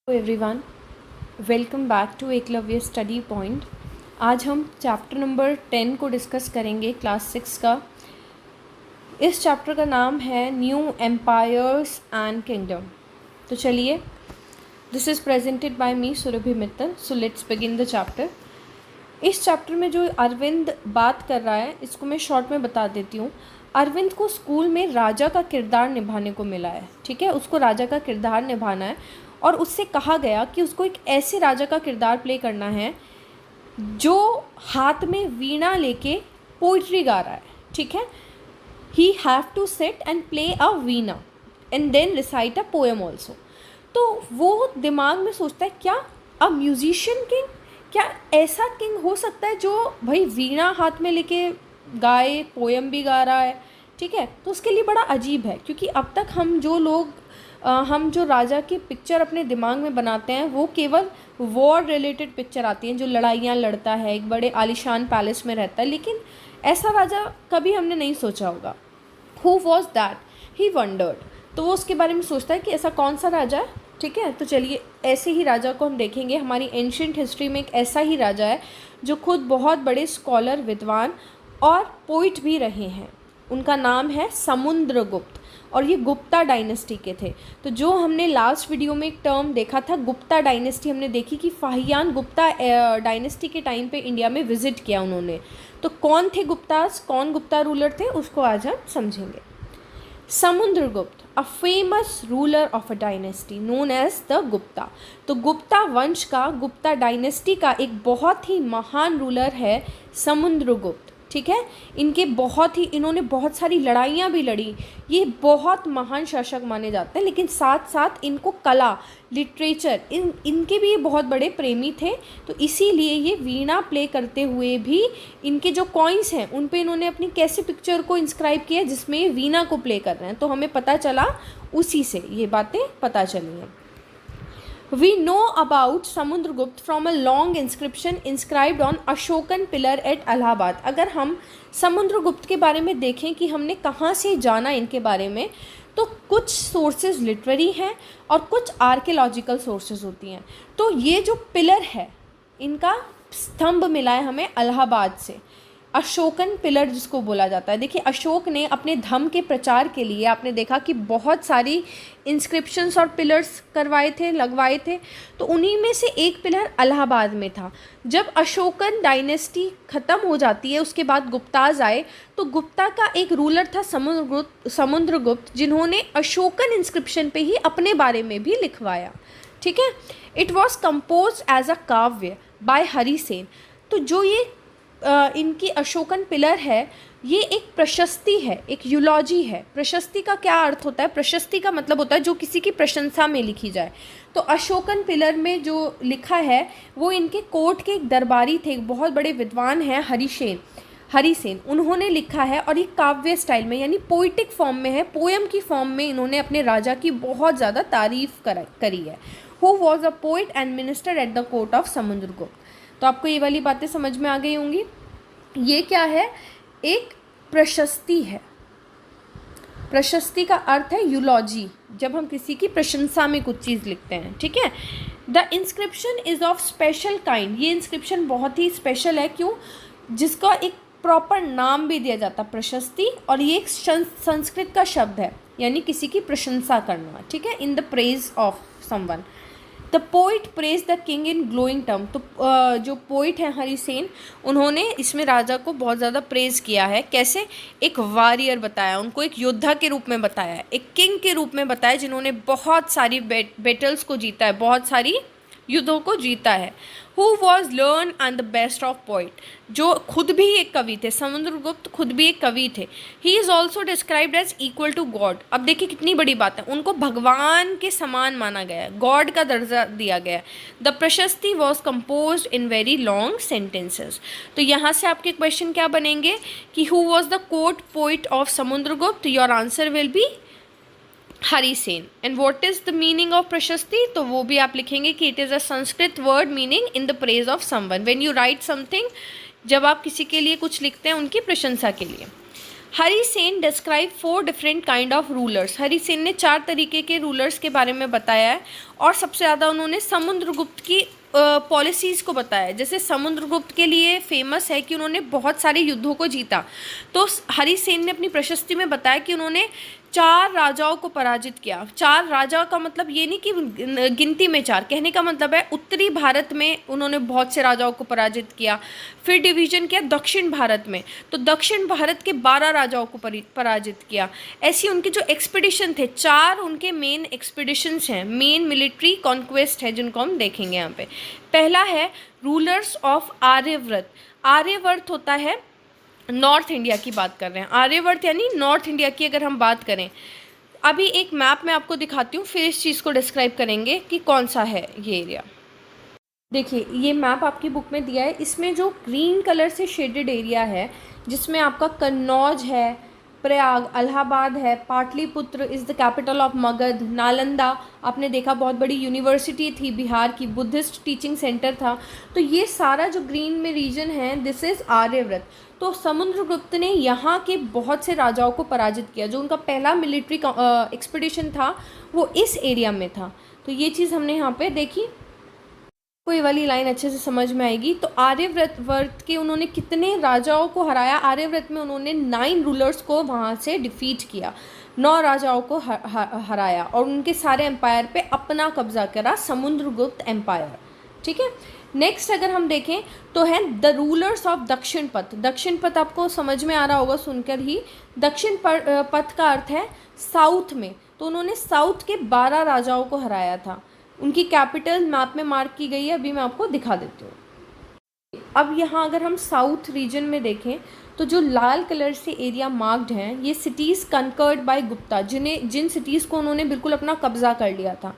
Everyone, welcome back to Eklavya Study Point. आज हम chapter number 10 को डिस्कस करेंगे, क्लास 6 का। इस चैप्टर का नाम है न्यू एम्पायर्स एंड किंगडम। तो चलिए, this is presented by me Surabhi Mittal. So let's begin the chapter. इस चैप्टर में जो अरविंद बात कर रहा है, इसको मैं शॉर्ट में बता देती हूँ। अरविंद को स्कूल में राजा का किरदार निभाने को मिला है, ठीक है। उसको राजा का किरदार निभाना है और उससे कहा गया कि उसको एक ऐसे राजा का किरदार प्ले करना है जो हाथ में वीणा लेके पोइट्री गा रहा है, ठीक है। He have to sit and play a veena and then recite a poem also. तो वो दिमाग में सोचता है, क्या अ म्यूजिशियन किंग, क्या ऐसा किंग हो सकता है जो भाई वीणा हाथ में लेके गाए, पोएम भी गा रहा है, ठीक है। तो उसके लिए बड़ा अजीब है, क्योंकि अब तक हम जो राजा की पिक्चर अपने दिमाग में बनाते हैं वो केवल वॉर रिलेटेड पिक्चर आती हैं, जो लड़ाइयाँ लड़ता है, एक बड़े आलीशान पैलेस में रहता है, लेकिन ऐसा राजा कभी हमने नहीं सोचा होगा। Who was that, he wondered. तो वो उसके बारे में सोचता है कि ऐसा कौन सा राजा है, ठीक है। तो चलिए, ऐसे ही राजा को हम देखेंगे। हमारी एंशिएंट हिस्ट्री में एक ऐसा ही राजा है जो खुद बहुत बड़े स्कॉलर, विद्वान और पोइट भी रहे हैं। उनका नाम है समुद्रगुप्त, और ये गुप्ता डायनेस्टी के थे। तो जो हमने लास्ट वीडियो में एक टर्म देखा था, गुप्ता डायनेस्टी, हमने देखी कि फाहियान गुप्ता डायनेस्टी के टाइम पे इंडिया में विजिट किया उन्होंने। तो कौन थे गुप्तास, कौन गुप्ता रूलर थे, उसको आज हम समझेंगे। Samudragupta, a famous ruler of a dynasty known as the Gupta. तो गुप्ता वंश का, गुप्ता डायनेस्टी का एक बहुत ही महान रूलर है समुद्रगुप्त, ठीक है। इन्होंने बहुत सारी लड़ाइयाँ भी लड़ी। ये बहुत महान शासक माने जाते हैं, लेकिन साथ साथ इनको कला, लिटरेचर, इनके भी ये बहुत बड़े प्रेमी थे। तो इसीलिए ये वीणा प्ले करते हुए भी, इनके जो कॉइन्स हैं उन पे इन्होंने अपनी कैसे पिक्चर को इंस्क्राइब किया जिसमें ये वीणा को प्ले कर रहे हैं। तो हमें पता चला, उसी से ये बातें पता चली हैं। We know about Samudragupta from a long inscription inscribed on Ashokan pillar at Allahabad. अगर हम समुद्रगुप्त के बारे में देखें कि हमने कहाँ से जाना इनके बारे में, तो कुछ सोर्सेज लिटरेरी हैं और कुछ आर्कियोलॉजिकल सोर्सेज होती हैं। तो ये जो पिलर है, इनका स्तंभ मिला है हमें इलाहाबाद से, अशोकन पिलर जिसको बोला जाता है। देखिए, अशोक ने अपने धर्म के प्रचार के लिए, आपने देखा कि बहुत सारी इंस्क्रिप्शंस और पिलर्स लगवाए थे। तो उन्हीं में से एक पिलर इलाहाबाद में था। जब अशोकन डायनेस्टी ख़त्म हो जाती है, उसके बाद गुप्ताज आए, तो गुप्ता का एक रूलर था समुद्रगुप्त, जिन्होंने अशोकन इंस्क्रिप्शन पे ही अपने बारे में भी लिखवाया, ठीक है। It was compose as a kavya by Harisena. तो जो ये इनकी अशोकन पिलर है, ये एक प्रशस्ति है, एक यूलॉजी है। प्रशस्ति का क्या अर्थ होता है? प्रशस्ति का मतलब होता है जो किसी की प्रशंसा में लिखी जाए। तो अशोकन पिलर में जो लिखा है वो इनके कोर्ट के एक दरबारी थे, एक बहुत बड़े विद्वान हैं, हरिसेन, उन्होंने लिखा है। और ये काव्य स्टाइल में, यानी पोइटिक फॉर्म में है, पोएम की फॉर्म में इन्होंने अपने राजा की बहुत ज़्यादा तारीफ करी है। Who was a poet and minister at the court of Samudragupta. तो आपको ये वाली बातें समझ में आ गई होंगी। ये क्या है? एक प्रशस्ति है। प्रशस्ति का अर्थ है यूलॉजी, जब हम किसी की प्रशंसा में कुछ चीज़ लिखते हैं, ठीक है। The inscription is of special kind. ये इंस्क्रिप्शन बहुत ही स्पेशल है। क्यों? जिसका एक प्रॉपर नाम भी दिया जाता है, प्रशस्ति, और ये एक संस्कृत का शब्द है, यानी किसी की प्रशंसा करना, ठीक है। इन the praise of someone. The poet praise the king in glowing term. तो जो पोइट हैं हरिसेन, उन्होंने इसमें राजा को बहुत ज़्यादा प्रेज किया है। कैसे? एक वॉरियर बताया उनको, एक योद्धा के रूप में बताया है, एक किंग के रूप में बताया जिन्होंने बहुत सारी बैटल्स को जीता है, बहुत सारी युद्धों को जीता है। Who was learn and the best of poet, जो खुद भी एक कवि थे। समुद्रगुप्त खुद भी एक कवि थे। He is also described as equal to god. अब देखिए कितनी बड़ी बात है, उनको भगवान के समान माना गया है, गॉड का दर्जा दिया गया है। The prashasti was compose in very long sentences. तो यहाँ से आपके क्वेश्चन क्या बनेंगे कि who was the court poet of Samudragupta? Your answer will be Harisena. And what is the meaning of prashasti? तो वो भी आप लिखेंगे कि it is a Sanskrit word meaning in the praise of someone. When you write something, जब आप किसी के लिए कुछ लिखते हैं उनकी प्रशंसा के लिए। Harisena describe 4 different kind of rulers. Harisena ने 4 तरीके के रूलर्स के बारे में बताया है, और सबसे ज़्यादा उन्होंने समुद्रगुप्त की पॉलिसीज़ को बताया। जैसे समुद्रगुप्त के लिए फेमस है कि उन्होंने बहुत सारे युद्धों को जीता। तो हरिसेन ने अपनी प्रशस्ति में बताया कि उन्होंने 4 राजाओं को पराजित किया। 4 राजा का मतलब ये नहीं कि गिनती में 4, कहने का मतलब है उत्तरी भारत में उन्होंने बहुत से राजाओं को पराजित किया। फिर डिवीज़न किया दक्षिण भारत में, तो दक्षिण भारत के 12 राजाओं को पराजित किया। ऐसी उनके जो एक्सपीडिशन थे, 4 उनके मेन एक्सपीडिशंस हैं, मेन मिलिट्री कॉन्क्वेस्ट है जिनको हम देखेंगे यहाँ पे। पहला है रूलर्स ऑफ आर्यव्रत। आर्यवर्त होता है नॉर्थ इंडिया की बात कर रहे हैं, आर्यवर्त यानी नॉर्थ इंडिया की अगर हम बात करें। अभी एक मैप मैं आपको दिखाती हूँ, फिर इस चीज़ को डिस्क्राइब करेंगे कि कौन सा है ये एरिया। देखिए ये मैप आपकी बुक में दिया है, इसमें जो ग्रीन कलर से शेडेड एरिया है जिसमें आपका कन्नौज है, प्रयाग, इलाहाबाद है, Pataliputra is the capital of Magadh, Nalanda आपने देखा बहुत बड़ी यूनिवर्सिटी थी बिहार की, बुद्धिस्ट टीचिंग सेंटर था। तो ये सारा जो ग्रीन में रीजन है दिस इज़ आर्यव्रत। तो समुद्रगुप्त ने यहाँ के बहुत से राजाओं को पराजित किया। जो उनका पहला मिलिट्री एक्सपीडिशन था वो इस एरिया में था। तो ये चीज़ हमने यहाँ पे देखी, कोई वाली लाइन अच्छे से समझ में आएगी। तो आर्यव्रत के उन्होंने कितने राजाओं को हराया? आर्यव्रत में उन्होंने 9 रूलर्स को वहाँ से डिफीट किया, 9 राजाओं को हराया और उनके सारे एम्पायर पे अपना कब्जा करा, समुद्रगुप्त एम्पायर। ठीक है, नेक्स्ट अगर हम देखें तो है द रूलर्स ऑफ दक्षिण पथ। दक्षिण पथ आपको समझ में आ रहा होगा सुनकर ही, दक्षिण पथ का अर्थ है साउथ में। तो उन्होंने साउथ के 12 राजाओं को हराया था। उनकी कैपिटल मैप में मार्क की गई है, अभी मैं आपको दिखा देती हूँ। अब यहाँ अगर हम साउथ रीजन में देखें तो जो लाल कलर से एरिया मार्क्ड हैं ये सिटीज़ कंकर्ड बाय गुप्ता, जिन सिटीज़ को उन्होंने बिल्कुल अपना कब्जा कर लिया था।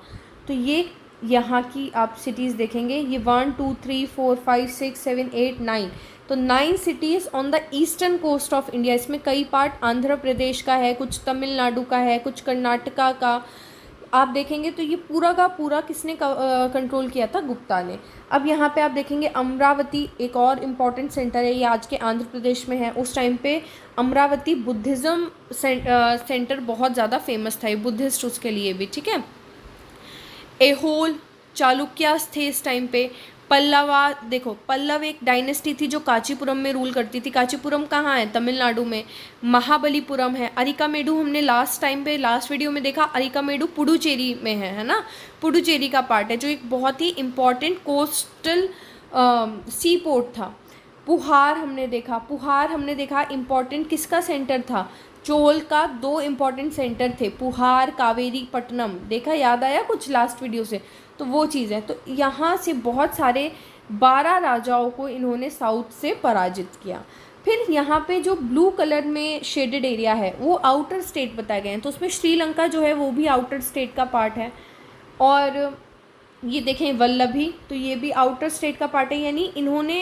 तो ये यहाँ की आप सिटीज़ देखेंगे, ये 1 2 3 4 5 6 7 8 9, तो 9 cities on the eastern coast of India. इसमें कई पार्ट आंध्र प्रदेश का है, कुछ तमिलनाडु का है, कुछ कर्नाटका का आप देखेंगे। तो ये पूरा का पूरा किसने कंट्रोल किया था? गुप्ता ने। अब यहाँ पे आप देखेंगे अमरावती एक और इम्पॉर्टेंट सेंटर है, ये आज के आंध्र प्रदेश में है। उस टाइम पे अमरावती बुद्धिज़्म सेंटर बहुत ज़्यादा फेमस था, ये बुद्धिस्ट उसके लिए भी। ठीक है, एहोल चालुक्यास थे इस टाइम पे। पल्लवा, देखो पल्लव एक डायनेस्टी थी जो कांचीपुरम में रूल करती थी। कांचीपुरम कहाँ है? तमिलनाडु में। महाबलीपुरम है। अरिकामेडु हमने लास्ट वीडियो में देखा, अरिकामेडु पुडुचेरी में है ना, पुडुचेरी का पार्ट है जो एक बहुत ही इम्पॉर्टेंट कोस्टल सी पोर्ट था। पुहार हमने देखा इम्पॉर्टेंट किसका सेंटर था? चोल का 2 इम्पॉर्टेंट सेंटर थे, पुहार, कावेरी पट्टनम। देखा, याद आया कुछ लास्ट वीडियो से? तो वो चीज़ है। तो यहाँ से बहुत सारे 12 राजाओं को इन्होंने साउथ से पराजित किया। फिर यहाँ पे जो ब्लू कलर में शेडेड एरिया है वो आउटर स्टेट बताए गए हैं, तो उसमें श्रीलंका जो है वो भी आउटर स्टेट का पार्ट है। और ये देखें वल्लभी, तो ये भी आउटर स्टेट का पार्ट है, यानी इन्होंने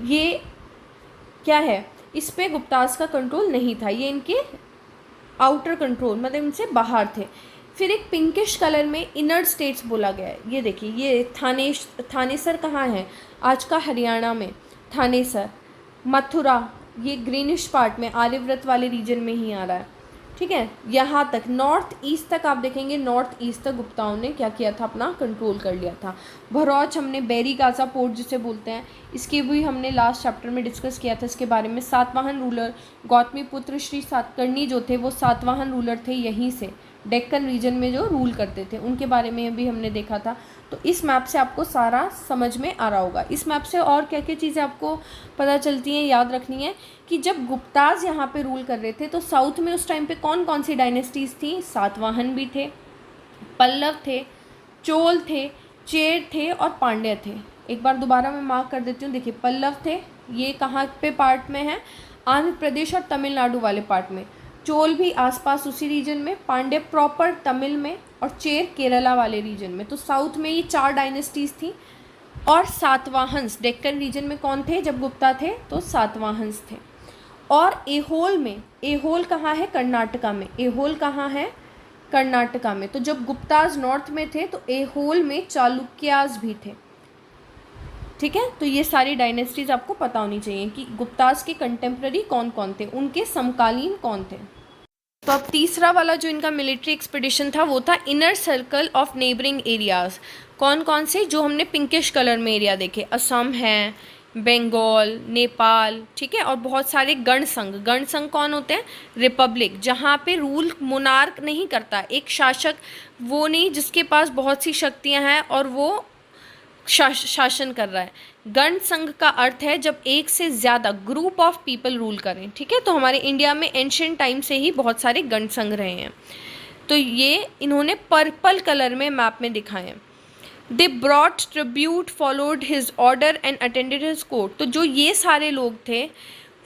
ये क्या है, इस पे गुप्तास का कंट्रोल नहीं था, ये इनके आउटर कंट्रोल मतलब इनसे बाहर थे। फिर एक पिंकिश कलर में इनर स्टेट्स बोला गया है। ये देखिए, ये थानेसर कहाँ है? आज का हरियाणा में थानेसर। मथुरा ये ग्रीनिश पार्ट में आर्यव्रत वाले रीजन में ही आ रहा है। ठीक है, यहाँ तक नॉर्थ ईस्ट तक आप देखेंगे, नॉर्थ ईस्ट तक गुप्ताओं ने क्या किया था? अपना कंट्रोल कर लिया था। भरौच हमने बैरी गाजा पोर्ट जिसे बोलते हैं, इसके भी हमने लास्ट चैप्टर में डिस्कस किया था इसके बारे में। सातवाहन रूलर गौतमी पुत्र श्री सातकर्णी जो थे वो सातवाहन रूलर थे, यहीं से डेक्कन रीजन में जो रूल करते थे, उनके बारे में भी हमने देखा था। तो इस मैप से आपको सारा समझ में आ रहा होगा। इस मैप से और क्या क्या चीज़ें आपको पता चलती हैं, याद रखनी है कि जब गुप्ताज यहाँ पे रूल कर रहे थे तो साउथ में उस टाइम पे कौन कौन सी डायनेस्टीज़ थी? सातवाहन भी थे, पल्लव थे, चोल थे, चेर थे और पांड्य थे। एक बार दोबारा मैं मार्क कर देती हूँ। देखिए, पल्लव थे, ये कहाँ पे पार्ट में है? आंध्र प्रदेश और तमिलनाडु वाले पार्ट में। चोल भी आसपास उसी रीजन में, पांड्य प्रॉपर तमिल में और चेर केरला वाले रीजन में। तो साउथ में ये 4 डायनेस्टीज़ थी। और सातवाहंस डेक्कन रीजन में कौन थे जब गुप्ता थे? तो सातवाहंस थे। और एहोल में, एहोल कहाँ है? कर्नाटका में। एहोल कहाँ है? कर्नाटका में। तो जब गुप्ताज नॉर्थ में थे तो एहोल में चालुक्याज भी थे। ठीक है, तो ये सारी डायनेस्टीज़ आपको पता होनी चाहिए कि गुप्ताज के कंटेम्प्रेरी कौन कौन थे, उनके समकालीन कौन थे। तो अब तीसरा वाला जो इनका मिलिट्री एक्सपीडिशन था वो था inner circle of neighbouring areas. कौन कौन से, जो हमने पिंकिश कलर में एरिया देखे, असम है, बंगाल, नेपाल, ठीक है, और बहुत सारे गण संघ। गण संघ कौन होते हैं? रिपब्लिक, जहाँ पे रूल मोनार्क नहीं करता, एक शासक वो नहीं जिसके पास बहुत सी शक्तियाँ हैं और वो शासन कर रहा है। गण संघ का अर्थ है जब एक से ज़्यादा ग्रुप ऑफ पीपल रूल करें, ठीक है। तो हमारे इंडिया में एंशिएंट टाइम से ही बहुत सारे गण संघ रहे हैं। तो ये इन्होंने पर्पल कलर में मैप में दिखाए हैं। They brought tribute, followed his order and attended his court. तो जो ये सारे लोग थे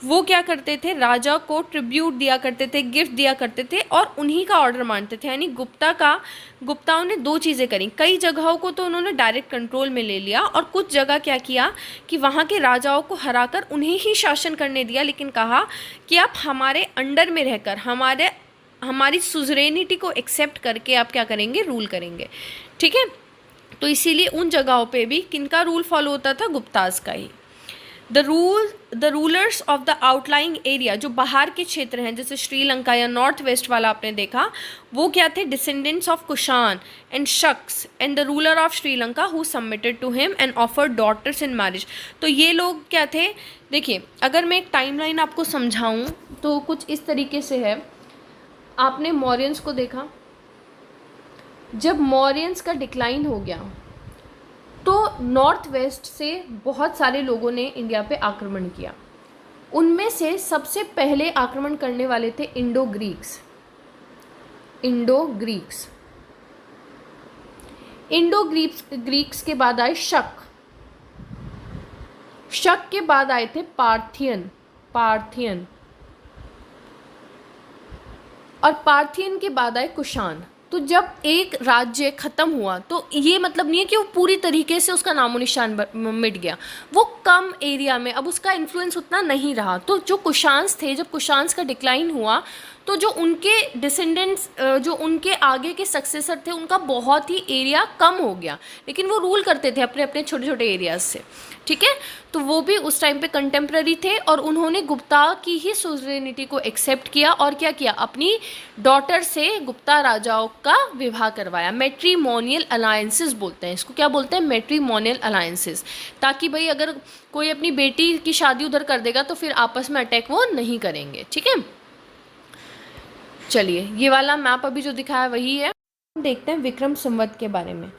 वो क्या करते थे? राजा को ट्रिब्यूट दिया करते थे, गिफ्ट दिया करते थे और उन्हीं का ऑर्डर मानते थे। यानी गुप्ताओं ने दो चीज़ें करी। कई जगहों को तो उन्होंने डायरेक्ट कंट्रोल में ले लिया और कुछ जगह क्या किया कि वहाँ के राजाओं को हराकर उन्हें ही शासन करने दिया, लेकिन कहा कि आप हमारे अंडर में रहकर हमारी सुजरेनिटी को एक्सेप्ट करके आप क्या करेंगे? रूल करेंगे, ठीक है। तो इसीलिए उन जगहों पे भी किनका रूल फॉलो होता था? गुप्ताज का ही। The rulers of the outlying area, जो बाहर के क्षेत्र हैं जैसे श्रीलंका या नॉर्थ वेस्ट वाला आपने देखा, वो क्या थे? Descendants of Kushan and Shakas and the ruler of Sri Lanka who submitted to him and offered daughters in marriage. तो ये लोग क्या थे? देखिए, अगर मैं एक टाइमलाइन आपको समझाऊं तो कुछ इस तरीके से है। आपने मौर्यंस को देखा, जब मौर्यंस का डिक्लाइन हो गया तो नॉर्थ वेस्ट से बहुत सारे लोगों ने इंडिया पे आक्रमण किया। उनमें से सबसे पहले आक्रमण करने वाले थे इंडो ग्रीक्स के बाद आए शक के बाद आए थे पार्थियन और पार्थियन के बाद आए कुशान। तो जब एक राज्य खत्म हुआ तो ये मतलब नहीं है कि वो पूरी तरीके से उसका नामो निशान मिट गया, वो कम एरिया में अब उसका इन्फ्लुएंस उतना नहीं रहा। तो जो कुशान्स थे, जब कुशान्स का डिक्लाइन हुआ तो जो उनके डिसेंडेंट्स, जो उनके आगे के सक्सेसर थे, उनका बहुत ही एरिया कम हो गया, लेकिन वो रूल करते थे अपने अपने छोटे छोटे एरियाज से, ठीक है। तो वो भी उस टाइम पे कंटेम्प्रेरी थे और उन्होंने गुप्ता की ही सुवरेनिटी को एक्सेप्ट किया और क्या किया? अपनी डॉटर से गुप्ता राजाओं का विवाह करवाया। मैट्रीमोनियल अलायंसेस बोलते हैं इसको। क्या बोलते हैं? मैट्रीमोनियल अलायंसेस, ताकि भाई अगर कोई अपनी बेटी की शादी उधर कर देगा तो फिर आपस में अटैक वो नहीं करेंगे, ठीक है। चलिए, ये वाला मैप अभी जो दिखाया वही है। देखते हैं विक्रम संवत के बारे में।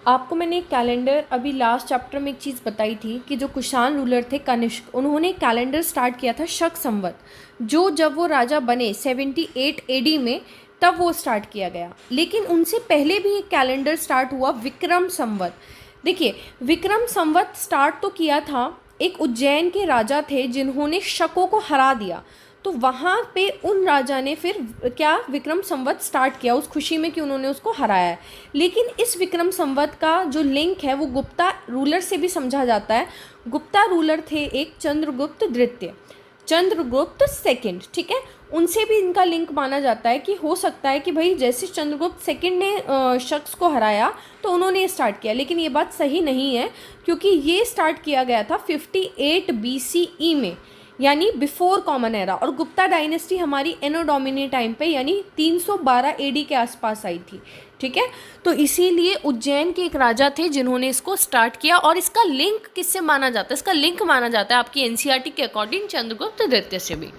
आपको मैंने एक कैलेंडर अभी लास्ट चैप्टर में एक चीज़ बताई थी कि जो कुषाण रूलर थे कनिष्क, उन्होंने एक कैलेंडर स्टार्ट किया था शक संवत, जो जब वो राजा बने 78 AD में, तब वो स्टार्ट किया गया। लेकिन उनसे पहले भी एक कैलेंडर स्टार्ट हुआ विक्रम संवत। देखिए, विक्रम संवत स्टार्ट तो किया था, एक उज्जैन के राजा थे जिन्होंने शकों को हरा दिया, तो वहाँ पे उन राजा ने फिर क्या विक्रम संवत स्टार्ट किया उस खुशी में कि उन्होंने उसको हराया है। लेकिन इस विक्रम संवत का जो लिंक है वो गुप्ता रूलर से भी समझा जाता है। गुप्ता रूलर थे एक चंद्रगुप्त द्वितीय, चंद्रगुप्त सेकंड, ठीक है। उनसे भी इनका लिंक माना जाता है कि हो सकता है कि भाई जैसे चंद्रगुप्त सेकंड ने शख्स को हराया तो उन्होंने स्टार्ट किया, लेकिन ये बात सही नहीं है क्योंकि ये स्टार्ट किया गया था 58 BCE में, यानी बिफोर कॉमन एरा, और गुप्ता डायनेस्टी हमारी एनो डोमिनी टाइम पे यानी 312 AD के आसपास आई थी, ठीक है। तो इसीलिए उज्जैन के एक राजा थे जिन्होंने इसको स्टार्ट किया और इसका लिंक किससे माना जाता है? इसका लिंक माना जाता है आपकी NCERT के अकॉर्डिंग चंद्रगुप्त द्वितीय से भी।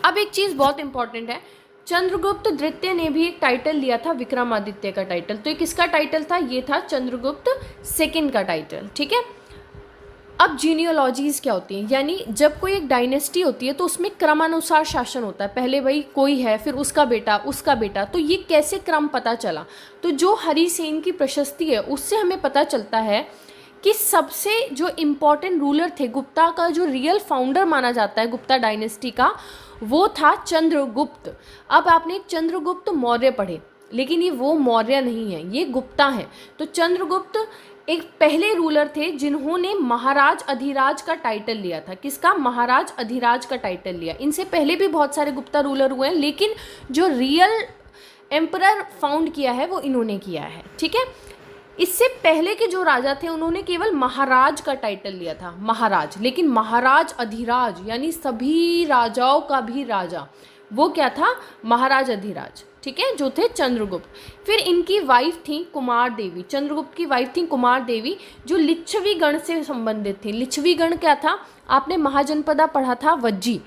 अब एक चीज़ बहुत इंपॉर्टेंट है, चंद्रगुप्त द्वितीय ने भी एक टाइटल लिया था विक्रमादित्य का टाइटल। तो ये किसका टाइटल था? ये था चंद्रगुप्त सेकंड का टाइटल, ठीक है। अब जीनियोलॉजीज़ क्या होती हैं? यानी जब कोई एक डायनेस्टी होती है तो उसमें क्रमानुसार शासन होता है। पहले भाई कोई है, फिर उसका बेटा, तो ये कैसे क्रम पता चला? तो जो हरिसेन की प्रशस्ति है उससे हमें पता चलता है कि सबसे जो इम्पोर्टेंट रूलर थे, गुप्ता का जो रियल फाउंडर माना जाता है गुप्ता डायनेस्टी का, वो था चंद्रगुप्त। अब आपने एक चंद्रगुप्त मौर्य पढ़े, लेकिन ये वो मौर्य नहीं है, ये गुप्ता है। तो चंद्रगुप्त एक पहले रूलर थे जिन्होंने महाराज अधिराज का टाइटल लिया था। किसका? महाराज अधिराज का टाइटल लिया। इनसे पहले भी बहुत सारे गुप्ता रूलर हुए हैं, लेकिन जो रियल एम्परर फाउंड किया है वो इन्होंने किया है, ठीक है। इससे पहले के जो राजा थे उन्होंने केवल महाराज का टाइटल लिया था, महाराज, लेकिन महाराज अधिराज यानी सभी राजाओं का भी राजा, वो क्या था, महाराज अधिराज, ठीक है, जो थे चंद्रगुप्त। फिर इनकी वाइफ थी कुमार देवी, चंद्रगुप्त की वाइफ थी कुमार देवी, जो लिच्छवी गण से संबंधित थी। लिच्छवी गण क्या था, आपने महाजनपदा पढ़ा था, वज्जी,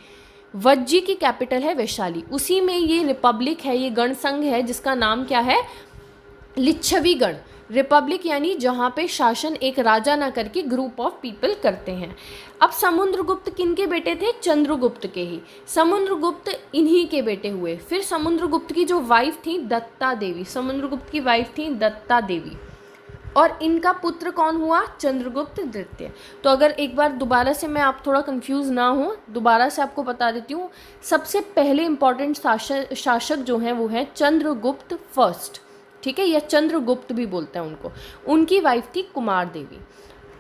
वज्जी की कैपिटल है वैशाली, उसी में ये रिपब्लिक है, ये गण संघ है जिसका नाम क्या है, लिच्छवी गण। रिपब्लिक यानी जहाँ पे शासन एक राजा ना करके ग्रुप ऑफ पीपल करते हैं। अब समुद्रगुप्त किनके बेटे थे, चंद्रगुप्त के ही, समुद्रगुप्त इन्हीं के बेटे हुए। फिर समुद्रगुप्त की जो वाइफ थी दत्ता देवी, समुद्रगुप्त की वाइफ थी दत्ता देवी, और इनका पुत्र कौन हुआ, चंद्रगुप्त द्वितीय। तो अगर एक बार दोबारा से मैं आप थोड़ा कंफ्यूज ना हो, दोबारा से आपको बता देती हूँ। सबसे पहले इंपॉर्टेंट शासक जो हैं वो हैं चंद्रगुप्त फर्स्ट, ठीक है, या चंद्रगुप्त भी बोलते हैं उनको। उनकी वाइफ थी कुमार देवी,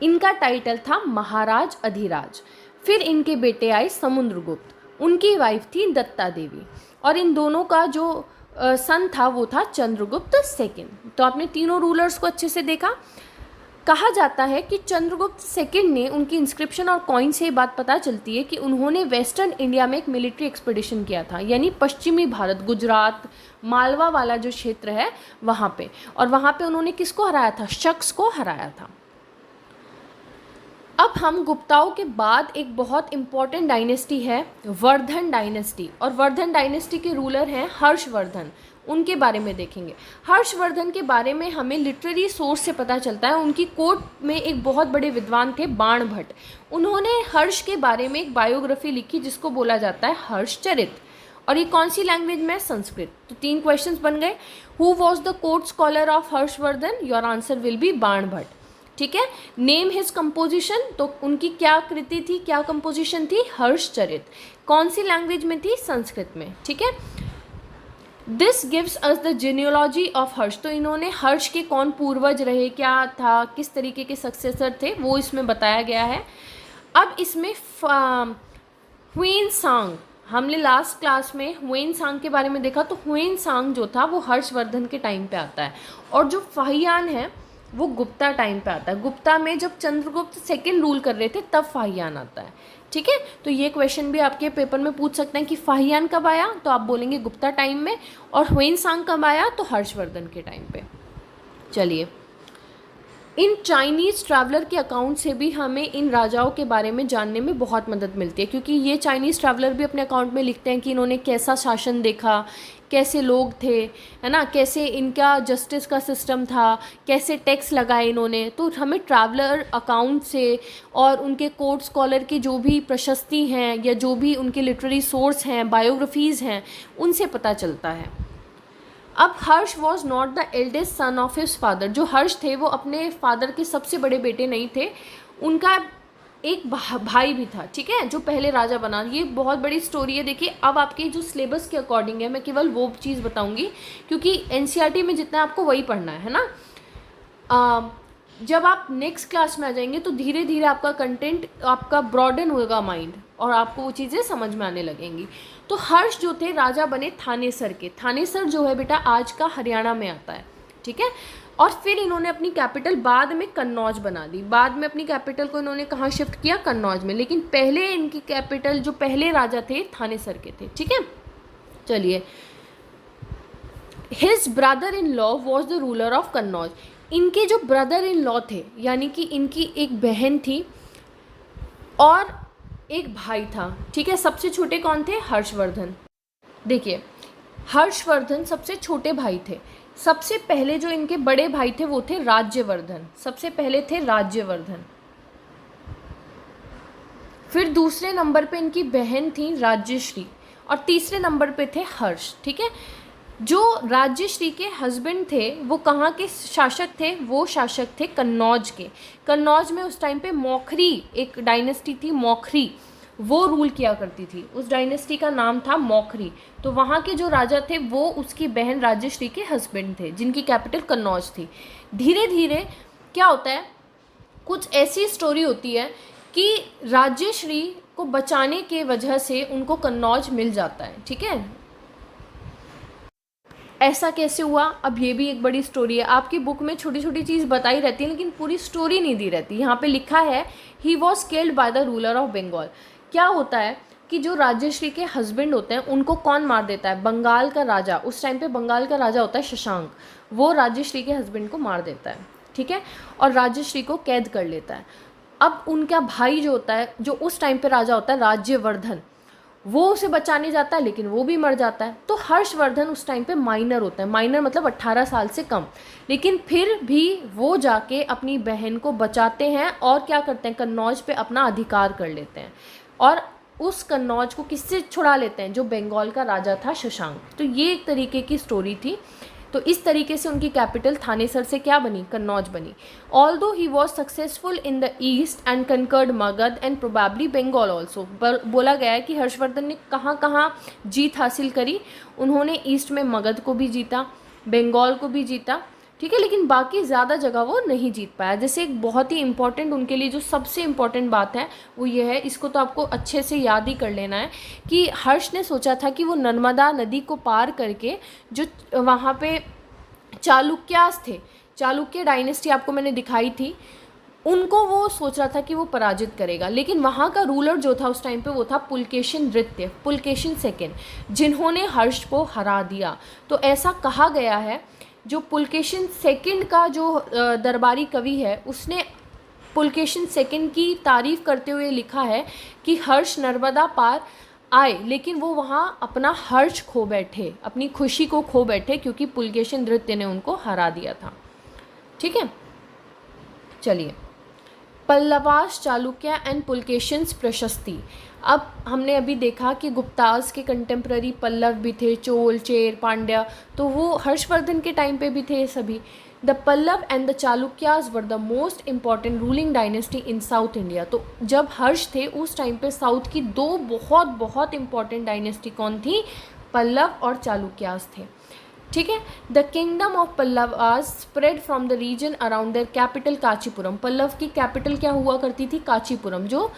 इनका टाइटल था महाराज अधिराज। फिर इनके बेटे आए समुद्रगुप्त, उनकी वाइफ थी दत्ता देवी, और इन दोनों का जो सन था वो था चंद्रगुप्त सेकंड। तो आपने तीनों रूलर्स को अच्छे से देखा। कहा जाता है कि चंद्रगुप्त सेकंड ने, उनकी इंस्क्रिप्शन और कॉइन से ये बात पता चलती है कि उन्होंने वेस्टर्न इंडिया में एक मिलिट्री एक्सपेडिशन किया था, यानी पश्चिमी भारत, गुजरात, मालवा वाला जो क्षेत्र है वहाँ पे, और वहाँ पे उन्होंने किसको हराया था, शक्स को हराया था। अब हम गुप्ताओं के बाद एक बहुत इम्पॉर्टेंट डायनेस्टी है वर्धन डायनेस्टी, और वर्धन डायनेस्टी के रूलर हैं हर्षवर्धन, उनके बारे में देखेंगे। हर्षवर्धन के बारे में हमें लिटरेरी सोर्स से पता चलता है। उनकी कोर्ट में एक बहुत बड़े विद्वान थे बाणभट्ट, उन्होंने हर्ष के बारे में एक बायोग्राफी लिखी जिसको बोला जाता है हर्षचरित, और ये कौन सी लैंग्वेज में, संस्कृत। तो 3 क्वेश्चंस बन गए। Who was the court scholar of Harshvardhan, your answer will B Banabhatta, ठीक है। नेम हिज कंपोजिशन, तो उनकी क्या कृति थी, क्या कंपोजिशन थी, हर्षचरित। कौन सी लैंग्वेज में थी, संस्कृत में, ठीक है। This gives us the genealogy of Harsha, तो इन्होंने हर्ष के कौन पूर्वज रहे, क्या था, किस तरीके के सक्सेसर थे, वो इसमें बताया गया है। अब इसमें ह्वेन सांग, हमने लास्ट क्लास में ह्वेन सांग के बारे में देखा, तो ह्वेन सांग जो था वो हर्षवर्धन के टाइम पे आता है, और जो फाहियान है वो गुप्ता टाइम पे आता है। गुप्ता में जब चंद्रगुप्त सेकंड रूल कर रहे थे तब फाहियान आता है, ठीक है। तो ये क्वेश्चन भी आपके पेपर में पूछ सकते हैं कि फाहियान कब आया, तो आप बोलेंगे गुप्ता टाइम में, और ह्वेन सांग कब आया, तो हर्षवर्धन के टाइम पे। चलिए, इन चाइनीज़ ट्रैवलर के अकाउंट से भी हमें इन राजाओं के बारे में जानने में बहुत मदद मिलती है, क्योंकि ये चाइनीज़ ट्रैवलर भी अपने अकाउंट में लिखते हैं कि इन्होंने कैसा शासन देखा, कैसे लोग थे, है ना, कैसे इनका जस्टिस का सिस्टम था, कैसे टैक्स लगाए इन्होंने। तो हमें ट्रैवलर अकाउंट से और उनके कोर्ट स्कॉलर की जो भी प्रशस्ति हैं या जो भी उनके लिटरेरी सोर्स हैं, बायोग्राफीज़ हैं, उनसे पता चलता है। अब Harsha was not the eldest son of his father, जो हर्ष थे वो अपने फादर के सबसे बड़े बेटे नहीं थे, उनका एक भाई भी था, ठीक है, जो पहले राजा बना। ये बहुत बड़ी स्टोरी है। देखिए, अब आपके जो सिलेबस के अकॉर्डिंग है, मैं केवल वो चीज़ बताऊंगी क्योंकि एनसीईआरटी में जितना आपको वही पढ़ना है ना। जब आप नेक्स्ट क्लास में आ जाएंगे तो धीरे धीरे आपका कंटेंट आपका ब्रॉडन होगा माइंड, और आपको वो चीज़ें समझ में आने लगेंगी। तो हर्ष जो थे राजा बने थानेसर के। थानेसर जो है बेटा आज का हरियाणा में आता है, ठीक है। और फिर इन्होंने अपनी कैपिटल बाद में कन्नौज बना दी। बाद में अपनी कैपिटल को इन्होंने कहाँ शिफ्ट किया, कन्नौज में, लेकिन पहले इनकी कैपिटल जो पहले राजा थे थानेसर के थे, ठीक है। चलिए, his brother in law was the ruler of Kannauj. इनके जो ब्रदर इन लॉ थे, यानी कि इनकी एक बहन थी और एक भाई था, ठीक है। सबसे छोटे कौन थे, हर्षवर्धन। देखिए, हर्षवर्धन सबसे छोटे भाई थे। सबसे पहले जो इनके बड़े भाई थे वो थे राज्यवर्धन, सबसे पहले थे राज्यवर्धन। फिर दूसरे नंबर पे इनकी बहन थी राज्यश्री, और तीसरे नंबर पे थे हर्ष, ठीक है। जो राज्यश्री के हस्बैंड थे वो कहाँ के शासक थे, वो शासक थे कन्नौज के। कन्नौज में उस टाइम पे मौखरी एक डायनेस्टी थी, मौखरी, वो रूल किया करती थी। उस डायनेस्टी का नाम था मौखरी। तो वहाँ के जो राजा थे वो उसकी बहन राज्यश्री के हस्बैंड थे, जिनकी कैपिटल कन्नौज थी। धीरे धीरे क्या होता है, कुछ ऐसी स्टोरी होती है कि राज्यश्री को बचाने के वजह से उनको कन्नौज मिल जाता है, ठीक है। ऐसा कैसे हुआ, अब ये भी एक बड़ी स्टोरी है। आपकी बुक में छोटी छोटी चीज़ बताई रहती है लेकिन पूरी स्टोरी नहीं दी रहती। यहाँ पे लिखा है he was killed by the ruler of Bengal. क्या होता है, कि जो राज्यश्री के हस्बैंड होते हैं उनको कौन मार देता है, बंगाल का राजा, उस टाइम पे बंगाल का राजा होता है शशांक, वो राज्यश्री के हस्बैंड को मार देता है, ठीक है, और राज्यश्री को कैद कर लेता है। अब उनका भाई जो होता है, जो उस टाइम पे राजा होता है राज्यवर्धन, वो उसे बचाने जाता है लेकिन वो भी मर जाता है। तो हर्षवर्धन उस टाइम पे माइनर होता है, माइनर मतलब 18 साल से कम, लेकिन फिर भी वो जाके अपनी बहन को बचाते हैं और क्या करते हैं, कन्नौज पे अपना अधिकार कर लेते हैं और उस कन्नौज को किससे छुड़ा लेते हैं, जो बंगाल का राजा था शशांक। तो ये एक तरीके की स्टोरी थी। तो इस तरीके से उनकी कैपिटल थानेसर से क्या बनी, कन्नौज बनी। Although he was successful in the east and conquered Magadha and probably Bengal also. बोला गया है कि हर्षवर्धन ने कहाँ कहाँ जीत हासिल करी, उन्होंने ईस्ट में मगध को भी जीता, बंगाल को भी जीता, ठीक है, लेकिन बाकी ज़्यादा जगह वो नहीं जीत पाया। जैसे एक बहुत ही इंपॉर्टेंट उनके लिए जो सबसे इम्पॉर्टेंट बात है वो ये है, इसको तो आपको अच्छे से याद ही कर लेना है, कि हर्ष ने सोचा था कि वो नर्मदा नदी को पार करके जो वहाँ पे चालुक्यास थे, चालुक्य डायनेस्टी आपको मैंने दिखाई थी, उनको वो सोच रहा था कि वो पराजित करेगा। लेकिन वहाँ का रूलर जो था उस टाइम पे वो था पुलकेशिन नृत्य, पुलकेशिन सेकेंड, जिन्होंने हर्ष को हरा दिया। तो ऐसा कहा गया है, जो पुलकेशिन सेकंड का जो दरबारी कवि है उसने पुलकेशिन सेकंड की तारीफ़ करते हुए लिखा है कि हर्ष नर्मदा पार आए लेकिन वो वहाँ अपना हर्ष खो बैठे, अपनी खुशी को खो बैठे, क्योंकि पुलकेशिन नृत्य ने उनको हरा दिया था, ठीक है। चलिए, पल्लवास, चालुक्य एंड पुलकेशिन्स प्रशस्ति। अब हमने अभी देखा कि गुप्ताज के कंटेम्प्ररी पल्लव भी थे, चोल, चेर, पांड्या, तो वो हर्षवर्धन के टाइम पे भी थे सभी। The Pallava and the Chalukyas were the most important ruling dynasty in south India. तो जब हर्ष थे उस टाइम पे साउथ की दो बहुत बहुत इम्पॉर्टेंट डायनेस्टी कौन थी, पल्लव और चालुक्याज थे, ठीक है। The kingdom of Pallavas spread from the region around their capital Kanchipuram. Pallava की कैपिटल क्या हुआ करती थी, कांचीपुरम, जो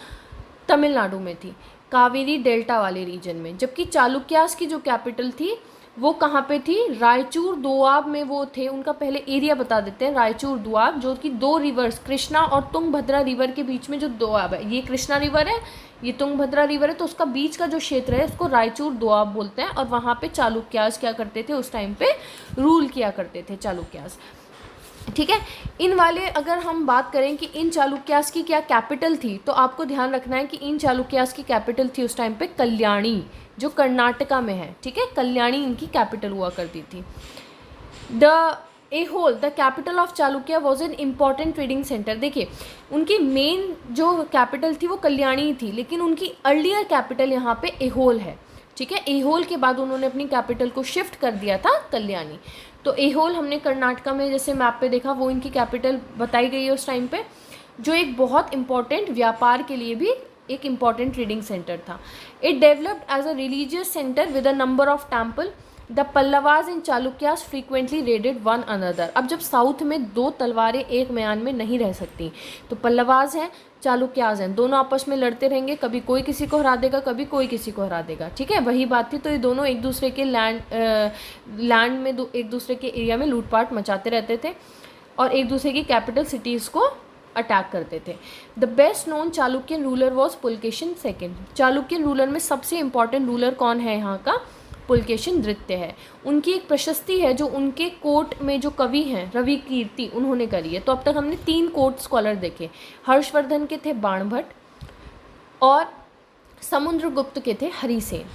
तमिलनाडु में थी, कावेरी डेल्टा वाले रीजन में। जबकि चालुक्यास की जो कैपिटल थी वो कहाँ पे थी, रायचूर दोआब में वो थे। उनका पहले एरिया बता देते हैं, रायचूर दोआब, जो कि दो रिवर्स कृष्णा और तुंगभद्रा रिवर के बीच में जो दोआब है, ये कृष्णा रिवर है, ये तुंगभद्रा रिवर है, तो उसका बीच का जो क्षेत्र है उसको रायचूर दोआब बोलते हैं। और वहाँ पे चालुक्यास क्या करते थे, उस टाइम पे रूल किया करते थे चालुक्यास, ठीक है। इन वाले अगर हम बात करें कि इन चालुक्यास की क्या कैपिटल थी, तो आपको ध्यान रखना है कि इन चालुक्यास की कैपिटल थी उस टाइम पे कल्याणी, जो कर्नाटका में है, ठीक है, कल्याणी इनकी कैपिटल हुआ करती थी। The Aihole, the capital of Chalukya was an important trading centre. देखिए, उनकी मेन जो कैपिटल थी वो कल्याणी थी, लेकिन उनकी अर्लियर कैपिटल यहाँ पे एहोल है, ठीक है। एहोल के बाद उन्होंने अपनी कैपिटल को शिफ्ट कर दिया था कल्याणी। तो एहोल हमने कर्नाटका में जैसे मैप पे देखा, वो इनकी कैपिटल बताई गई है उस टाइम पे, जो एक बहुत इम्पॉर्टेंट व्यापार के लिए भी एक इम्पॉर्टेंट ट्रेडिंग सेंटर था। It developed as a religious centre with a number of temple. The Pallavas and Chalukyas frequently raided one another. अब जब साउथ में दो तलवारें एक म्यान में नहीं रह सकती, तो पल्लवाज हैं, चालुक्याज हैं, दोनों आपस में लड़ते रहेंगे, कभी कोई किसी को हरा देगा, कभी कोई किसी को हरा देगा, ठीक है, वही बात थी। तो ये दोनों एक दूसरे के लैंड में एक दूसरे के एरिया में लूटपाट मचाते रहते थे और एक दूसरे की कैपिटल सिटीज़ को अटैक करते थे। The best known Chalukyan ruler was Pulakeshin second. Chalukyan ruler में सबसे इंपॉर्टेंट रूलर कौन है यहाँ का, पुलकेशिन नृत्य है। उनकी एक प्रशस्ति है जो उनके कोर्ट में जो कवि हैं रवि कीर्ति, उन्होंने करी है। तो अब तक हमने 3 कोर्ट स्कॉलर देखे, हर्षवर्धन के थे बाणभट्ट, और समुद्रगुप्त के थे हरिसेन,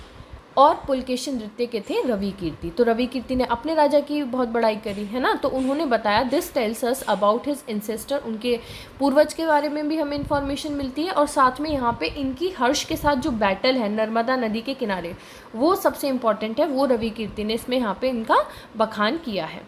और पुलकेशिन नृत्य के थे रवि कीर्ति। तो रवि कीर्ति ने अपने राजा की बहुत बड़ाई करी है ना, तो उन्होंने बताया this tells us about his ancestor, उनके पूर्वज के बारे में भी हमें इन्फॉर्मेशन मिलती है। और साथ में यहाँ पे इनकी हर्ष के साथ जो बैटल है नर्मदा नदी के किनारे, वो सबसे इम्पॉर्टेंट है, वो रवि कीर्ति ने इसमें यहाँ पे इनका बखान किया है।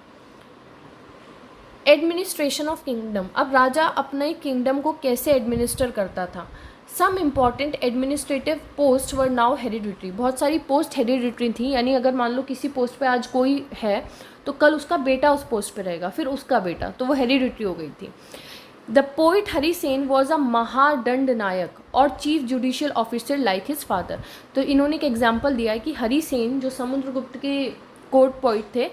Administration of kingdom. अब राजा अपने किंगडम को कैसे एडमिनिस्टर करता था। Some important administrative post were now hereditary. बहुत सारी पोस्ट हेरिडिटरी थी, यानी अगर मान लो किसी पोस्ट पे आज कोई है तो कल उसका बेटा उस पोस्ट पे रहेगा, फिर उसका बेटा, तो वो हेरिडिटरी हो गई थी। The poet Harisena was a mahadandanayaka और chief judicial officer like his father. तो इन्होंने एक एग्जाम्पल दिया है कि हरिसेन जो समुद्रगुप्त के कोर्ट पोइट थे,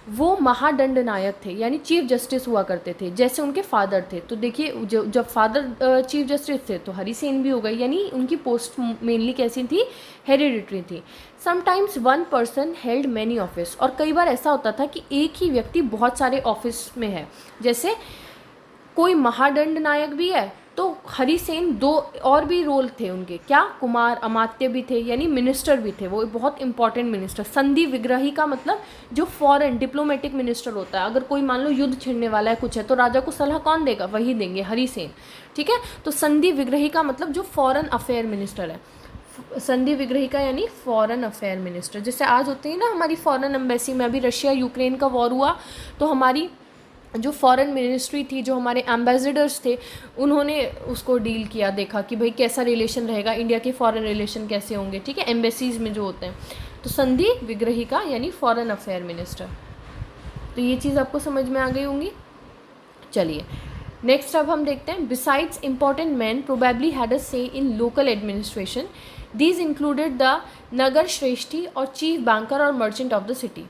वो महादंड नायक थे, यानी चीफ जस्टिस हुआ करते थे, जैसे उनके फादर थे। तो देखिए जब फादर चीफ जस्टिस थे तो हरि सेन भी हो गई, यानी उनकी पोस्ट मेनली कैसी थी, हेरिडिटरी थी। Sometimes one person held many office, और कई बार ऐसा होता था कि एक ही व्यक्ति बहुत सारे ऑफिस में है। जैसे कोई महादंड नायक भी है तो हरि सेन दो और भी रोल थे उनके, क्या, कुमार अमात्य भी थे, यानी मिनिस्टर भी थे, वो बहुत इंपॉर्टेंट मिनिस्टर। संधि विग्रही का मतलब जो फॉरेन डिप्लोमेटिक मिनिस्टर होता है, अगर कोई मान लो युद्ध छिड़ने वाला है कुछ है तो राजा को सलाह कौन देगा, वही देंगे, हरि सेन, ठीक है। तो संधि विग्रही का मतलब जो फॉरेन अफेयर मिनिस्टर है, संधि विग्रही का यानी फॉरेन अफेयर मिनिस्टर। जैसे आज होते हैं ना हमारी फॉरेन एम्बेसी में, अभी रशिया यूक्रेन का वॉर हुआ तो हमारी जो फॉरेन मिनिस्ट्री थी, जो हमारे एम्बेसडर्स थे, उन्होंने उसको डील किया, देखा कि भाई कैसा रिलेशन रहेगा, इंडिया के फॉरेन रिलेशन कैसे होंगे, ठीक है, एम्बेसीज में जो होते हैं। तो संधि विग्रही का यानी फॉरेन अफेयर मिनिस्टर। तो ये चीज़ आपको समझ में आ गई होंगी। चलिए नेक्स्ट अब हम देखते हैं, besides important man probably had a say in local administration, these included the nagarashreshthi और चीफ बैंकर और मर्चेंट ऑफ द सिटी।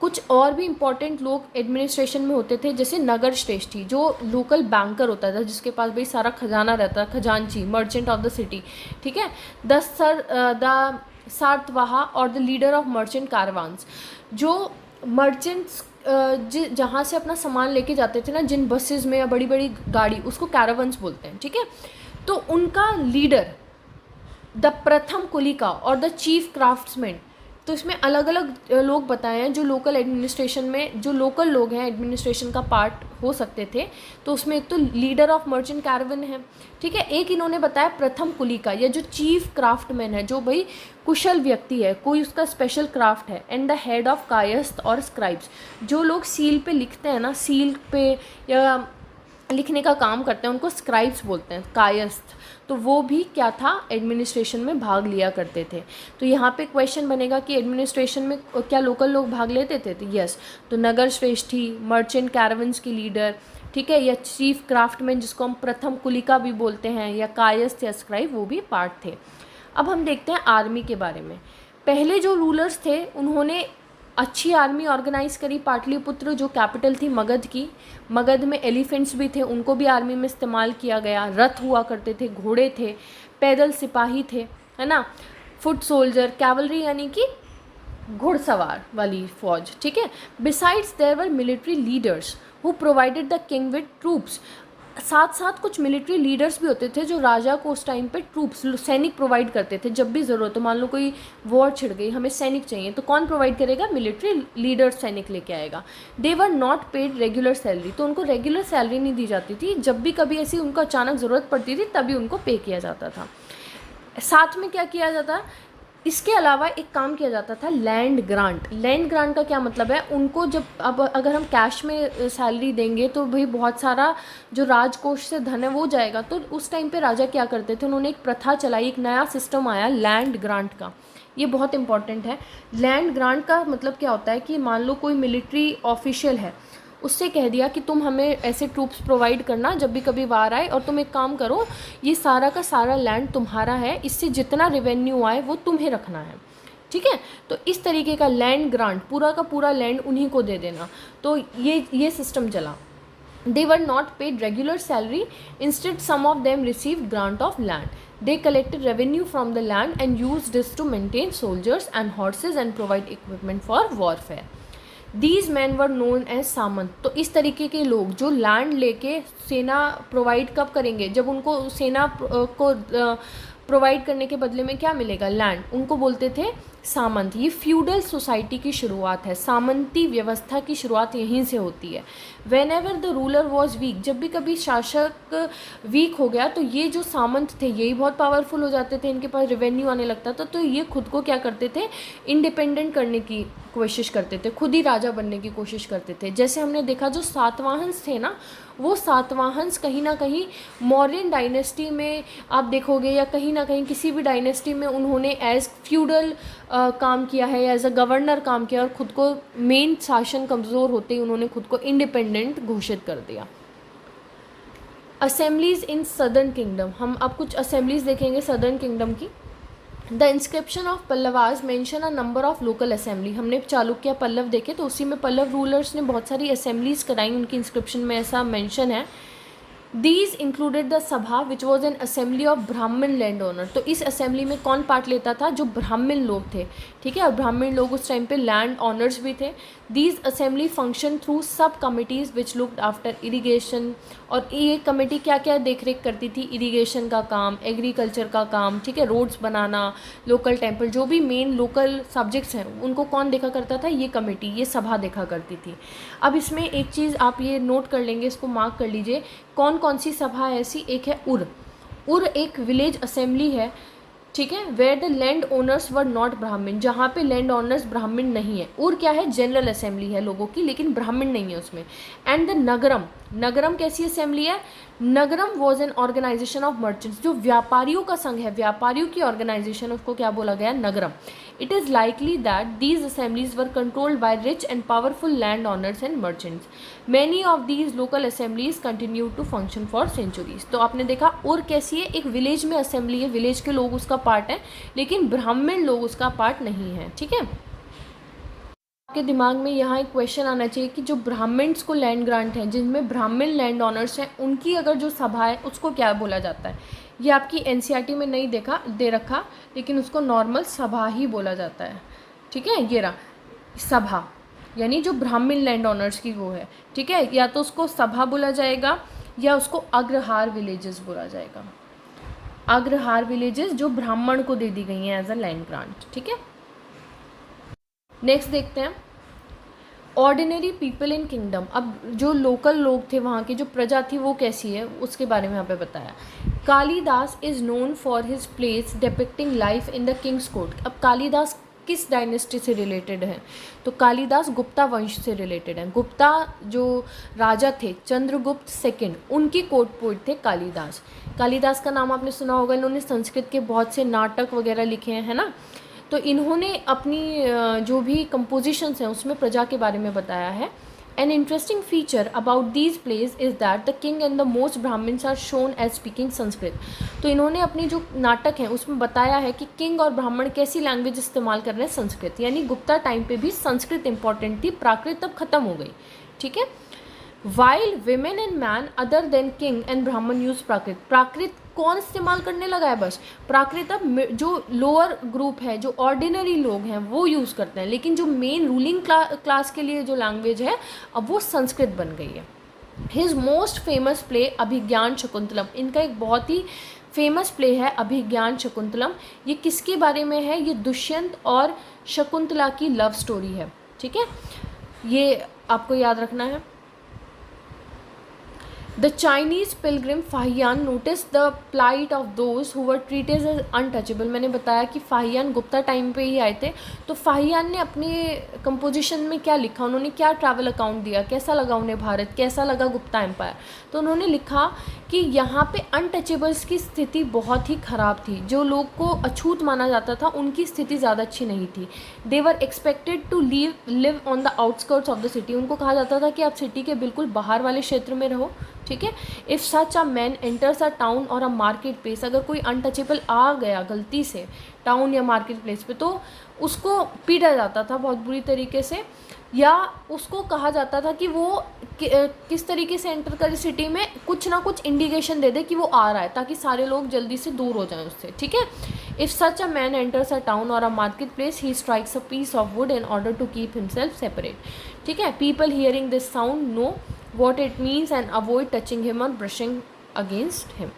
कुछ और भी इम्पॉर्टेंट लोग एडमिनिस्ट्रेशन में होते थे, जैसे नगर श्रेष्ठी जो लोकल बैंकर होता था, जिसके पास भाई सारा खजाना रहता था, खजांची, मर्चेंट ऑफ द सिटी, ठीक है। द सातवाहा और द लीडर ऑफ मर्चेंट कारवान्स, जो मर्चेंट्स जहाँ से अपना सामान लेके जाते थे ना, जिन बसेस में या बड़ी बड़ी गाड़ी, उसको कैरावंस बोलते हैं, ठीक है। तो उनका लीडर द प्रथम कुलिका और द चीफ क्राफ्ट्समैन। तो इसमें अलग अलग लोग बताए हैं जो लोकल एडमिनिस्ट्रेशन में, जो लोकल लोग हैं एडमिनिस्ट्रेशन का पार्ट हो सकते थे। तो उसमें एक तो लीडर ऑफ मर्चेंट कैरावन है, ठीक है। एक इन्होंने बताया प्रथम कुलिका, या जो चीफ क्राफ्टमैन है, जो भाई कुशल व्यक्ति है, कोई उसका स्पेशल क्राफ्ट है। And the head of Kayastha और स्क्राइब्स, जो लोग सील पे लिखते हैं ना, सील पे या लिखने का काम करते हैं, उनको स्क्राइब्स बोलते हैं, कायस्थ। तो वो भी क्या था, एडमिनिस्ट्रेशन में भाग लिया करते थे। तो यहाँ पे क्वेश्चन बनेगा कि एडमिनिस्ट्रेशन में क्या लोकल लोग भाग लेते थे, तो यस। तो नगर श्रेष्ठी, मर्चेंट कैरावंस की लीडर, ठीक है, या चीफ क्राफ्टमैन जिसको हम प्रथम कुलिका भी बोलते हैं, या कायस्थ या स्क्राइब, वो भी पार्ट थे। अब हम देखते हैं आर्मी के बारे में। पहले जो रूलर्स थे उन्होंने अच्छी आर्मी ऑर्गेनाइज करी। पाटलिपुत्र जो कैपिटल थी मगध की, मगध में एलिफेंट्स भी थे, उनको भी आर्मी में इस्तेमाल किया गया। रथ हुआ करते थे, घोड़े थे, पैदल सिपाही थे, है ना, फुट सोल्जर, कैवलरी यानी कि घुड़सवार वाली फौज, ठीक है। Besides there were military leaders who provided the king with troops. साथ साथ कुछ मिलिट्री लीडर्स भी होते थे जो राजा को उस टाइम पे ट्रूप्स, सैनिक प्रोवाइड करते थे। जब भी ज़रूरत हो, मान लो कोई वॉर छिड़ गई, हमें सैनिक चाहिए, तो कौन प्रोवाइड करेगा, मिलिट्री लीडर सैनिक लेके आएगा। They were not paid regular salary, तो उनको रेगुलर सैलरी नहीं दी जाती थी, जब भी कभी ऐसी उनको अचानक ज़रूरत पड़ती थी तभी उनको पे किया जाता था। साथ में क्या किया जाता, इसके अलावा एक काम किया जाता था, लैंड ग्रांट। लैंड ग्रांट का क्या मतलब है, उनको जब, अब अगर हम कैश में सैलरी देंगे तो भाई बहुत सारा जो राजकोष से धन है वो जाएगा। तो उस टाइम पे राजा क्या करते थे, उन्होंने एक प्रथा चलाई, एक नया सिस्टम आया लैंड ग्रांट का। ये बहुत इंपॉर्टेंट है। लैंड ग्रांट का मतलब क्या होता है कि मान लो कोई मिलिट्री ऑफिशियल है, उससे कह दिया कि तुम हमें ऐसे ट्रूप्स प्रोवाइड करना जब भी कभी वार आए, और तुम एक काम करो, ये सारा का सारा लैंड तुम्हारा है, इससे जितना रेवेन्यू आए वो तुम्हें रखना है, ठीक है। तो इस तरीके का लैंड ग्रांट, पूरा का पूरा लैंड उन्हीं को दे देना। तो ये सिस्टम चला। They were not paid regular salary. Instead, some of them received grant of land. They collected revenue from the land and used this to maintain soldiers and horses and provide equipment for warfare. These men were known as सामंत। तो इस तरीके के लोग जो land लेके सेना provide कब करेंगे, जब उनको सेना को प्रोवाइड करने के बदले में क्या मिलेगा, लैंड, उनको बोलते थे सामंत। ये फ्यूडल सोसाइटी की शुरुआत है, सामंती व्यवस्था की शुरुआत यहीं से होती है। When ever the ruler was weak, जब भी कभी शासक वीक हो गया तो ये जो सामंत थे यही बहुत पावरफुल हो जाते थे, इनके पास रेवेन्यू आने लगता था, तो ये खुद को क्या करते थे, इंडिपेंडेंट करने की कोशिश करते थे, खुद ही राजा बनने की कोशिश करते थे। जैसे हमने देखा जो सातवाहंस थे ना, वो सातवाहंस कहीं ना कहीं मौर्यन डायनेस्टी में आप देखोगे, या कहीं ना कहीं किसी भी डायनेस्टी में उन्होंने एज फ्यूडल काम किया है, एज अ गवर्नर काम किया, और खुद को मेन शासन कमज़ोर होते ही उन्होंने खुद को इंडिपेंडेंट घोषित कर दिया। असेंबलीज इन सदर्न किंगडम, हम अब कुछ असेंबलीज देखेंगे सदर्न किंगडम की। The inscription of Pallavas mention a number of local assembly. हमने चालुक्य पल्लव देखे तो उसी में पल्लव रूलर्स ने बहुत सारी असेंबलीज कराई, उनकी इंस्क्रिप्शन में ऐसा मेंशन है। दीज इंक्लूडेड द सभा which was an assembly of ब्राह्मण लैंड ओनर। तो इस असेंबली में कौन पार्ट लेता था? जो ब्राह्मण लोग थे, ठीक है, और ब्राह्मण लोग उस टाइम पे लैंड ऑनर्स भी थे। दीज असेंबली फंक्शन थ्रू सब कमिटीज़ विच लुक्ड आफ्टर इरीगेशन। और ये कमेटी क्या क्या देख रेख करती थी? इरीगेशन का काम, एग्रीकल्चर का काम, ठीक है, रोड्स बनाना, लोकल टेम्पल, जो भी मेन लोकल सब्जेक्ट्स हैं उनको कौन देखा करता था? ये कमेटी, ये सभा देखा करती थी। अब इसमें एक चीज़ आप ये नोट कर लेंगे, इसको मार्क कर लीजिए, कौन कौन सी सभा है ऐसी? एक है उर एक विलेज असेंबली है, ठीक है, where the land owners were not Brahmin, जहाँ पे लैंड ओनर्स ब्राह्मण नहीं है। उर क्या है? जनरल असेंबली है लोगों की, लेकिन ब्राह्मण नहीं है उसमें। एंड द नगरम कैसी असेंबली है? Nagaram was an organisation of merchants, जो व्यापारियों का संघ है, व्यापारियों की ऑर्गेनाइजेशन, उसको क्या बोला गया? Nagaram. It is likely that these assemblies were controlled by rich and powerful land owners and merchants. Many of these local assemblies continue to function for centuries. तो आपने देखा और कैसी है? एक विलेज में असेंबली है, विलेज के लोग उसका पार्ट है, लेकिन ब्राह्मण लोग उसका पार्ट नहीं है, ठीक है। आपके दिमाग में यहाँ एक क्वेश्चन आना चाहिए कि जो ब्राह्मण्स को लैंड ग्रांट है, जिनमें ब्राह्मण लैंड ऑनर्स हैं, उनकी अगर जो सभा है उसको क्या बोला जाता है? ये आपकी एनसीईआरटी में नहीं दे रखा, लेकिन उसको नॉर्मल सभा ही बोला जाता है, ठीक है। ये रहा सभा, यानी जो ब्राह्मण लैंड ऑनर्स की वो है, ठीक है, या तो उसको सभा बोला जाएगा या उसको अग्रहार विलेजेस बोला जाएगा। अग्रहार विलेजेस जो ब्राह्मण को दे दी गई हैं एज अ लैंड ग्रांट, ठीक है। नेक्स्ट देखते हैं ऑर्डिनरी पीपल इन किंगडम। अब जो लोकल लोग थे, वहाँ की जो प्रजा थी वो कैसी है उसके बारे में यहाँ पे बताया। Kalidas is known for his place depicting life in the Kings court. अब कालिदास किस डायनेस्टी से रिलेटेड है? तो कालिदास गुप्ता वंश से रिलेटेड है। गुप्ता जो राजा थे, चंद्रगुप्त सेकंड, उनकी कोर्ट पोइट थे कालिदास। कालिदास का नाम आपने सुना होगा, इन्होंने संस्कृत के बहुत से नाटक वगैरह लिखे हैं, है ना। तो इन्होंने अपनी जो भी कंपोजिशंस हैं उसमें प्रजा के बारे में बताया है। An interesting feature about these plays is that the king and the most Brahmins are shown as speaking Sanskrit. तो इन्होंने अपनी जो नाटक हैं उसमें बताया है कि किंग और ब्राह्मण कैसी लैंग्वेज इस्तेमाल कर रहे हैं? संस्कृत। यानी गुप्ता टाइम पे भी संस्कृत इंपॉर्टेंट थी, प्राकृत अब खत्म हो गई, ठीक है। While women and man other than king and ब्राह्मण यूज प्राकृत। प्राकृत कौन इस्तेमाल करने लगा है? बस प्राकृत अब जो लोअर ग्रुप है, जो ऑर्डिनरी लोग हैं वो यूज़ करते हैं, लेकिन जो मेन रूलिंग क्लास के लिए जो लैंग्वेज है अब वो संस्कृत बन गई है। हिज मोस्ट फेमस प्ले अभिज्ञान शकुंतलम। इनका एक बहुत ही फेमस प्ले है अभिज्ञान शकुंतलम। ये किसके बारे में है? ये दुष्यंत और शकुंतला की लव स्टोरी है, ठीक है, ये आपको याद रखना है। The Chinese pilgrim Fahien noticed the plight of those who were treated as untouchable। मैंने बताया कि फाहियान गुप्ता टाइम पे ही आए थे, तो फाहियान ने अपनी कंपोजिशन में क्या लिखा, उन्होंने क्या ट्रैवल अकाउंट दिया, कैसा लगा उन्हें भारत, कैसा लगा गुप्ता एम्पायर। तो उन्होंने लिखा कि यहाँ पे अनटचेबल्स की स्थिति बहुत ही ख़राब थी, जो लोग को अछूत माना जाता था उनकी स्थिति ज़्यादा अच्छी नहीं थी। They were expected to live on the outskirts of the city. उनको कहा जाता था कि आप सिटी के बिल्कुल बाहर वाले क्षेत्र में रहो, ठीक है। If such a man enters a town or a market place, अगर कोई अनटचेबल आ गया गलती से टाउन या मार्केट प्लेस पे, तो उसको पीटा जाता था बहुत बुरी तरीके से, या उसको कहा जाता था कि वो किस तरीके से एंटर करे सिटी में, कुछ ना कुछ इंडिकेशन दे दे कि वो आ रहा है, ताकि सारे लोग जल्दी से दूर हो जाएं उससे, ठीक है। If such a man enters a town or a market place he strikes a piece of wood in order to keep himself separate, ठीक है। People hearing this sound know what it means and avoid touching him or brushing against him.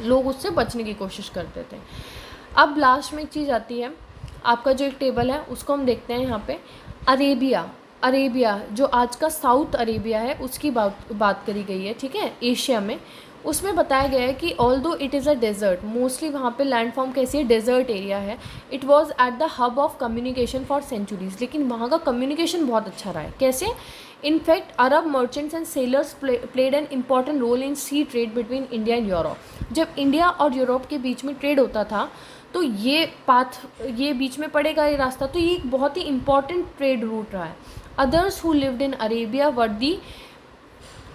लोग उससे बचने की कोशिश करते थे। अब लास्ट में एक चीज़ आती है, आपका जो एक टेबल है उसको हम देखते हैं यहाँ पे। अरेबिया जो आज का साउथ अरेबिया है उसकी बात करी गई है, ठीक है, एशिया में। उसमें बताया गया है कि although it is a desert, mostly वहाँ पे लैंडफॉर्म कैसी है, डेजर्ट एरिया है। It was at the hub of communication for centuries, लेकिन वहाँ का कम्युनिकेशन बहुत अच्छा रहा है। कैसे? In fact Arab merchants and sailors played an important role in sea trade between India and Europe. जब इंडिया और यूरोप के बीच में ट्रेड होता था तो ये बीच में पड़ेगा ये रास्ता, तो ये एक बहुत ही इम्पॉर्टेंट ट्रेड रूट रहा है। Others who lived in Arabia were the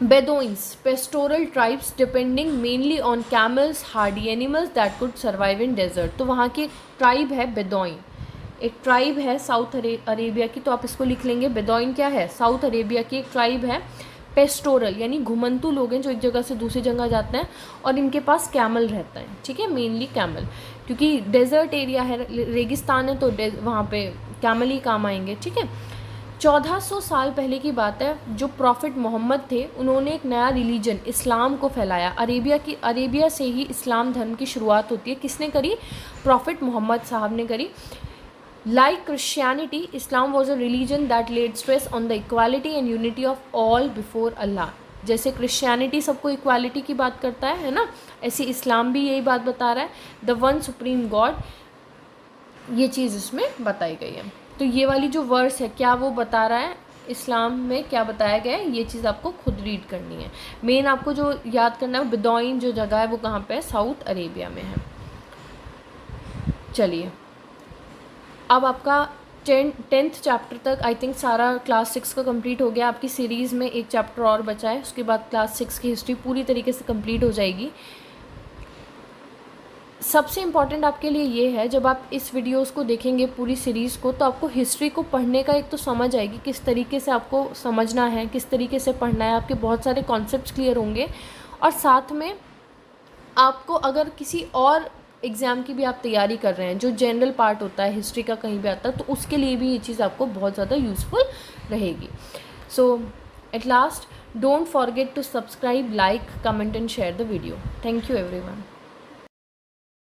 Bedouins, pastoral tribes depending mainly on camels, hardy animals that could survive in desert. तो वहाँ की ट्राइब है बेदोइन, एक ट्राइब है साउथ अरेबिया की, तो आप इसको लिख लेंगे बेदोइन क्या है, साउथ अरेबिया की एक ट्राइब है। पेस्टोरल यानी घुमंतु लोग हैं जो एक जगह से दूसरी जगह जाते हैं, और इनके पास कैमल रहता है, ठीक है, मेनली कैमल, क्योंकि डेजर्ट एरिया है, रेगिस्तान है, तो वहाँ पे कैमल ही काम आएंगे, ठीक है। 1400 साल पहले की बात है, जो प्रॉफिट मोहम्मद थे उन्होंने एक नया रिलीजन इस्लाम को फैलाया। अरेबिया से ही इस्लाम धर्म की शुरुआत होती है। किसने करी? प्रॉफिट मोहम्मद साहब ने करी। Like Christianity, Islam was a religion that laid stress on the equality and unity of all before Allah. जैसे क्रिश्चियनिटी सबको इक्वालिटी की बात करता है ना, ऐसे इस्लाम भी यही बात बता रहा है, द वन सुप्रीम गॉड, ये चीज़ इसमें बताई गई है। तो ये वाली जो वर्स है क्या वो बता रहा है, इस्लाम में क्या बताया गया है, ये चीज़ आपको खुद रीड करनी है। मेन आपको जो याद करना है, बेदोइन जो जगह है वो कहाँ पे है, साउथ अरेबिया में है। चलिए, अब आपका 10th चैप्टर तक आई थिंक सारा क्लास 6 का कंप्लीट हो गया। आपकी सीरीज़ में एक चैप्टर और बचा है, उसके बाद क्लास 6 की हिस्ट्री पूरी तरीके से कंप्लीट हो जाएगी। सबसे इम्पॉर्टेंट आपके लिए ये है, जब आप इस वीडियोस को देखेंगे पूरी सीरीज़ को, तो आपको हिस्ट्री को पढ़ने का एक तो समझ आएगी, किस तरीके से आपको समझना है, किस तरीके से पढ़ना है, आपके बहुत सारे कॉन्सेप्ट्स क्लियर होंगे। और साथ में आपको अगर किसी और एग्ज़ाम की भी आप तैयारी कर रहे हैं, जो जनरल पार्ट होता है हिस्ट्री का कहीं भी आता है, तो उसके लिए भी ये चीज़ आपको बहुत ज़्यादा यूज़फुल रहेगी। So at last, don't forget to subscribe, like, comment and share the video. Thank you everyone.